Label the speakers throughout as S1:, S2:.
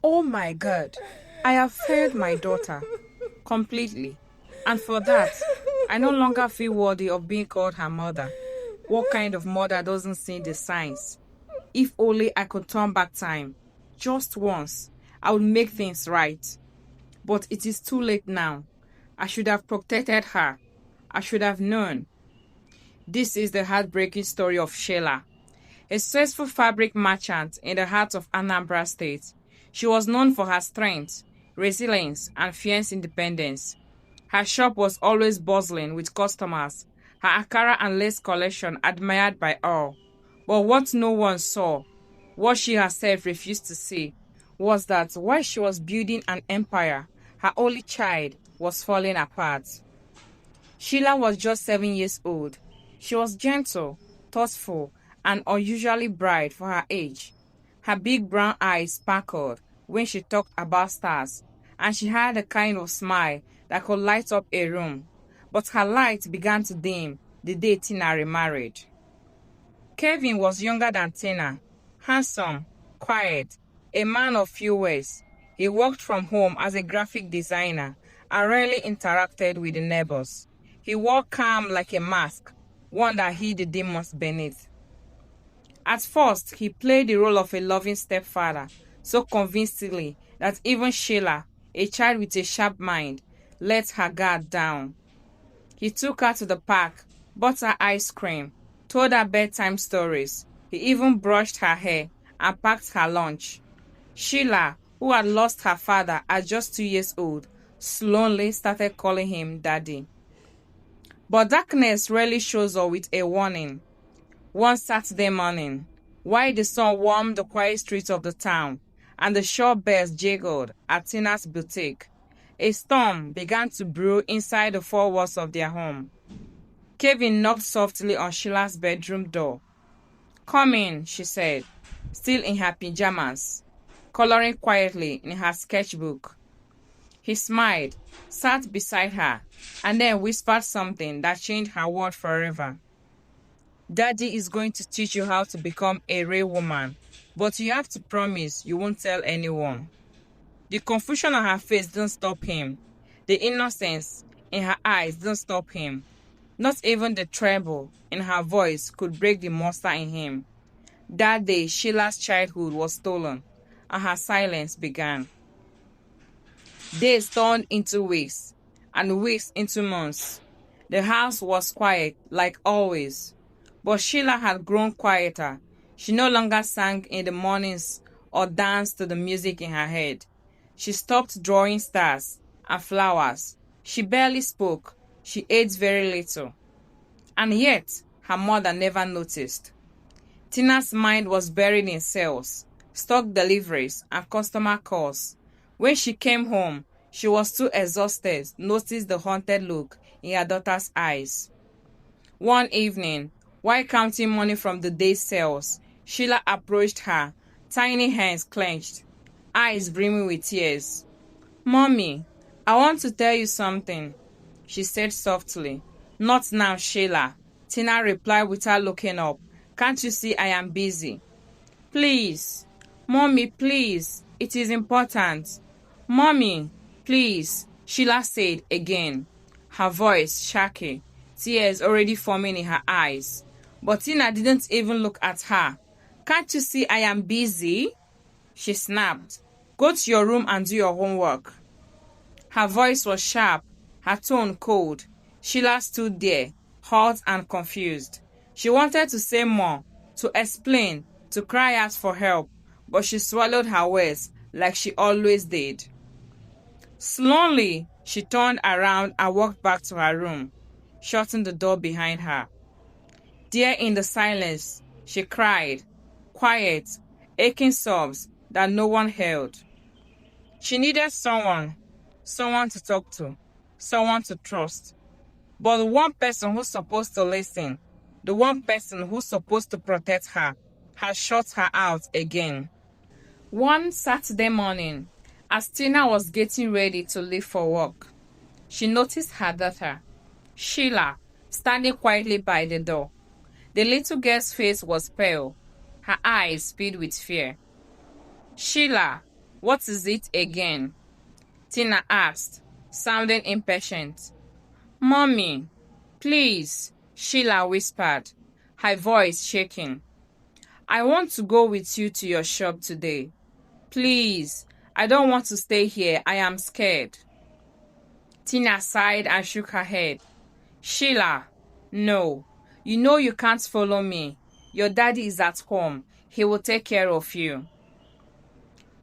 S1: Oh my God, I have failed my daughter completely. And for that, I no longer feel worthy of being called her mother. What kind of mother doesn't see the signs? If only I could turn back time. Just once, I would make things right. But it is too late now. I should have protected her. I should have known. This is the heartbreaking story of Sheila, a successful fabric merchant in the heart of Anambra State. She was known for her strength, resilience, and fierce independence. Her shop was always bustling with customers, her Akara and lace collection admired by all. But what no one saw, what she herself refused to see, was that while she was building an empire, her only child was falling apart. Sheila was just 7 years old. She was gentle, thoughtful, and unusually bright for her age. Her big brown eyes sparkled when she talked about stars, and she had a kind of smile that could light up a room. But her light began to dim the day Tina remarried. Kevin was younger than Tina, handsome, quiet, a man of few words. He worked from home as a graphic designer and rarely interacted with the neighbors. He wore calm like a mask, one that hid the demons beneath. At first, he played the role of a loving stepfather so convincingly that even Sheila, a child with a sharp mind, let her guard down. He took her to the park, bought her ice cream, told her bedtime stories. He even brushed her hair and packed her lunch. Sheila, who had lost her father at just 2 years old, slowly started calling him Daddy. But darkness rarely shows up with a warning. One Saturday morning, while the sun warmed the quiet streets of the town and the shop bells jingled at Tina's boutique, a storm began to brew inside the four walls of their home. Kevin knocked softly on Sheila's bedroom door. "Come in," she said, still in her pajamas, coloring quietly in her sketchbook. He smiled, sat beside her, and then whispered something that changed her world forever. "Daddy is going to teach you how to become a real woman, but you have to promise you won't tell anyone." The confusion on her face didn't stop him. The innocence in her eyes didn't stop him. Not even the tremble in her voice could break the monster in him. That day, Sheila's childhood was stolen, and her silence began. Days turned into weeks, and weeks into months. The house was quiet, like always. But Sheila had grown quieter. She no longer sang in the mornings or danced to the music in her head. She stopped drawing stars and flowers. She barely spoke. She ate very little. And yet, her mother never noticed. Tina's mind was buried in sales, stock deliveries, and customer calls. When she came home, she was too exhausted to notice the haunted look in her daughter's eyes. One evening, while counting money from the day's sales, Sheila approached her, tiny hands clenched, eyes brimming with tears. "Mommy, I want to tell you something," she said softly. "Not now, Sheila," Tina replied without looking up. "Can't you see I am busy?" "Please, Mommy, please, it is important." "Mommy, please," Sheila said again, her voice shaky, tears already forming in her eyes. But Tina didn't even look at her. "Can't you see I am busy?" she snapped. "Go to your room and do your homework." Her voice was sharp, her tone cold. Sheila stood there, hot and confused. She wanted to say more, to explain, to cry out for help, but she swallowed her words like she always did. Slowly, she turned around and walked back to her room, shutting the door behind her. There in the silence, she cried, quiet, aching sobs that no one heard. She needed someone to talk to, someone to trust. But the one person who's supposed to listen, the one person who's supposed to protect her, had shut her out again. One Saturday morning, as Tina was getting ready to leave for work, she noticed her daughter, Sheila, standing quietly by the door. The little girl's face was pale, her eyes filled with fear. "Sheila, What is it again? Tina asked, sounding impatient. Mommy, please, Sheila whispered, her voice shaking. I want to go with you to your shop today. Please, I don't want to stay here. I am scared. Tina sighed and shook her head. Sheila, no. You know you can't follow me. Your daddy is at home. He will take care of you.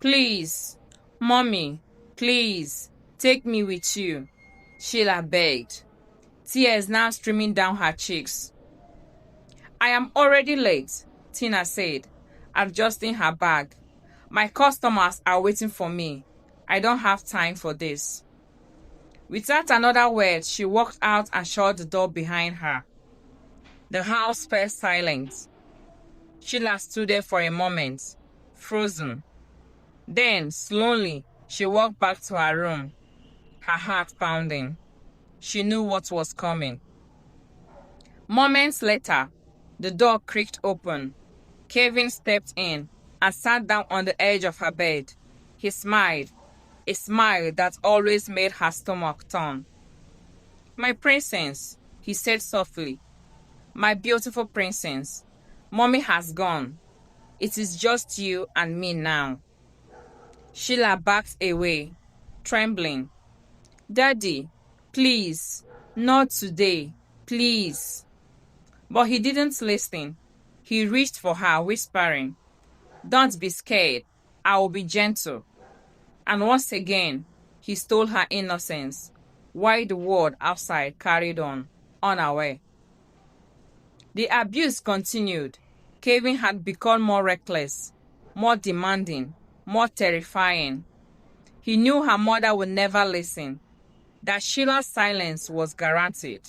S1: Please, Mommy, please, take me with you, Sheila begged, tears now streaming down her cheeks. I am already late, Tina said, adjusting her bag. My customers are waiting for me. I don't have time for this. Without another word, she walked out and shut the door behind her. The house fell silent. Sheila stood there for a moment, frozen. Then, slowly, she walked back to her room, her heart pounding. She knew what was coming. Moments later, the door creaked open. Kevin stepped in and sat down on the edge of her bed. He smiled, a smile that always made her stomach turn. My princess, he said softly. My beautiful princess, Mommy has gone. It is just you and me now. Sheila backed away, trembling. Daddy, please, not today, please. But he didn't listen. He reached for her, whispering, Don't be scared. I will be gentle. And once again, he stole her innocence, while the world outside carried on, unaware. The abuse continued. Kevin had become more reckless, more demanding, more terrifying. He knew her mother would never listen, that Sheila's silence was guaranteed.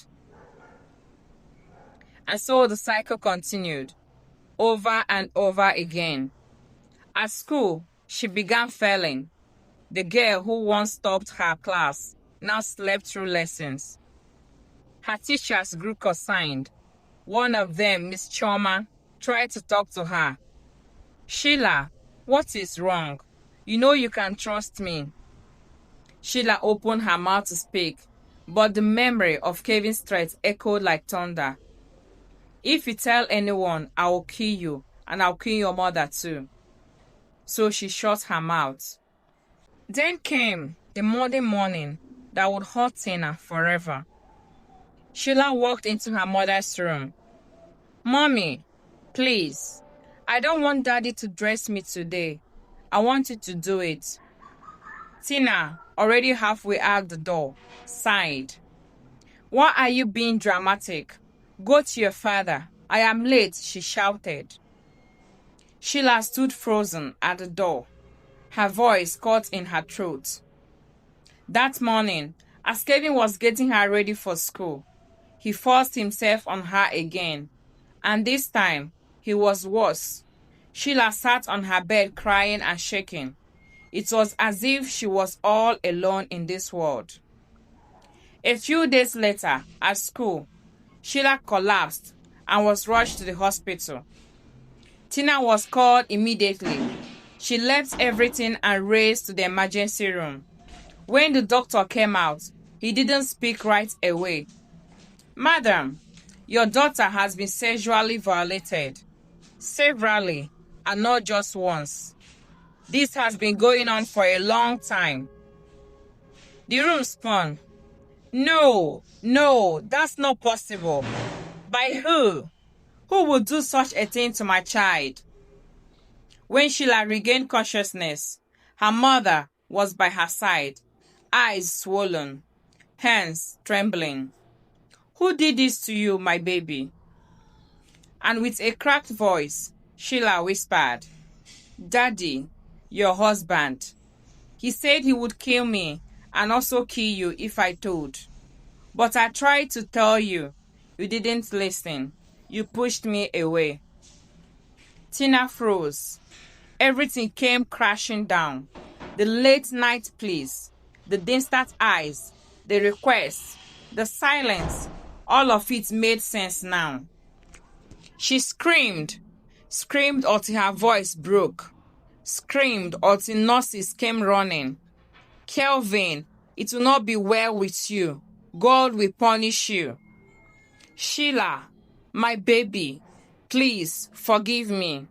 S1: And so the cycle continued, over and over again. At school, she began failing. The girl who once topped her class now slept through lessons. Her teachers grew concerned. One of them, Miss Choma, tried to talk to her. Sheila, what is wrong? You know you can trust me. Sheila opened her mouth to speak, but the memory of Kevin's threat echoed like thunder. If you tell anyone, I will kill you, and I'll kill your mother too. So she shut her mouth. Then came the Monday morning that would haunt Tina forever. Sheila walked into her mother's room. Mommy, please, I don't want Daddy to dress me today. I want you to do it. Tina, already halfway out the door, sighed. Why are you being dramatic? Go to your father. I am late, she shouted. Sheila stood frozen at the door, her voice caught in her throat. That morning, as Kevin was getting her ready for school, he forced himself on her again, and this time, he was worse. Sheila sat on her bed crying and shaking. It was as if she was all alone in this world. A few days later, at school, Sheila collapsed and was rushed to the hospital. Tina was called immediately. She left everything and raced to the emergency room. When the doctor came out, he didn't speak right away. Madam, your daughter has been sexually violated. Severally, and not just once. This has been going on for a long time. The room spun. No, that's not possible. By who? Who would do such a thing to my child? When Sheila regained consciousness, her mother was by her side, eyes swollen, hands trembling. Who did this to you, my baby? And with a cracked voice, Sheila whispered, Daddy, your husband. He said he would kill me and also kill you if I told. But I tried to tell you. You didn't listen. You pushed me away. Tina froze. Everything came crashing down. The late night pleas, the distant eyes, the requests, the silence, all of it made sense now. She screamed until her voice broke. screamed until nurses came running. Kelvin, it will not be well with you. God will punish you. Sheila, my baby, please forgive me.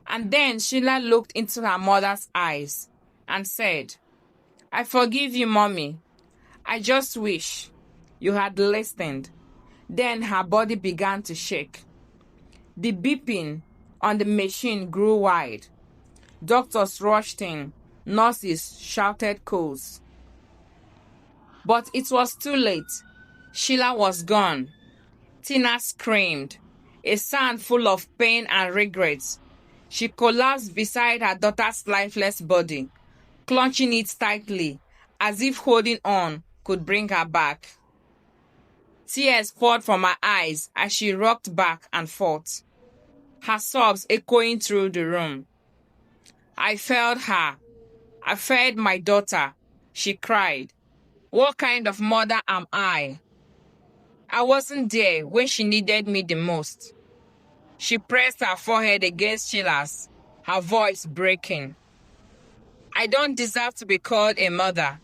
S1: And then Sheila looked into her mother's eyes and said, I forgive you, Mommy. I just wish you had listened. Then her body began to shake. The beeping on the machine grew wide. Doctors rushed in. Nurses shouted codes. But it was too late. Sheila was gone. Tina screamed, a sound full of pain and regret. She collapsed beside her daughter's lifeless body, clutching it tightly, as if holding on could bring her back. Tears poured from her eyes as she rocked back and forth, her sobs echoing through the room. I failed her. I failed my daughter, she cried. What kind of mother am I? I wasn't there when she needed me the most. She pressed her forehead against Sheila's, her voice breaking. I don't deserve to be called a mother.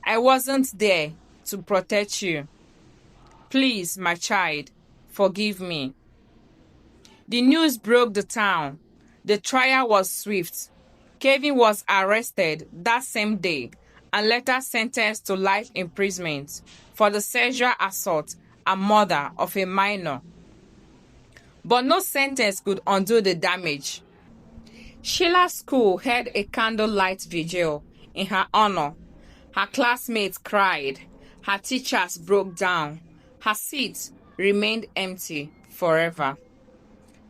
S1: I wasn't there to protect you. Please, my child, forgive me. The news broke the town. The trial was swift. Kevin was arrested that same day and later sentenced to life imprisonment for the sexual assault and murder of a minor. But no sentence could undo the damage. Sheila's school held a candlelight vigil in her honor. Her classmates cried. Her teachers broke down. Her seat remained empty forever.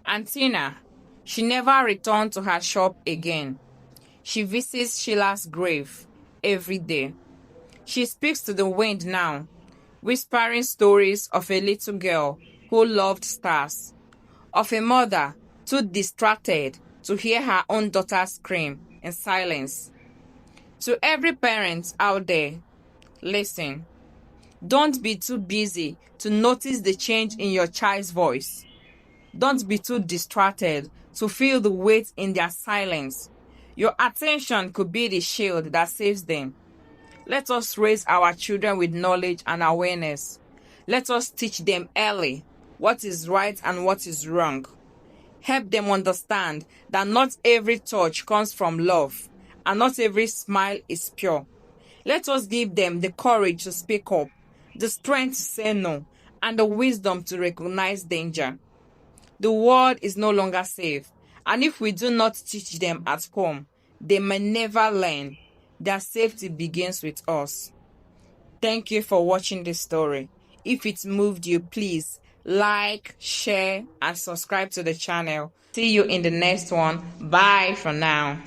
S1: And Tina, she never returned to her shop again. She visits Sheila's grave every day. She speaks to the wind now, whispering stories of a little girl who loved stars, of a mother too distracted to hear her own daughter scream in silence. To every parent out there, listen. Don't be too busy to notice the change in your child's voice. Don't be too distracted to feel the weight in their silence. Your attention could be the shield that saves them. Let us raise our children with knowledge and awareness. Let us teach them early what is right and what is wrong. Help them understand that not every touch comes from love and not every smile is pure. Let us give them the courage to speak up, the strength to say no, and the wisdom to recognize danger. The world is no longer safe, and if we do not teach them at home, they may never learn. Their safety begins with us. Thank you for watching this story. If it moved you, please like, share, and subscribe to the channel. See you in the next one. Bye for now.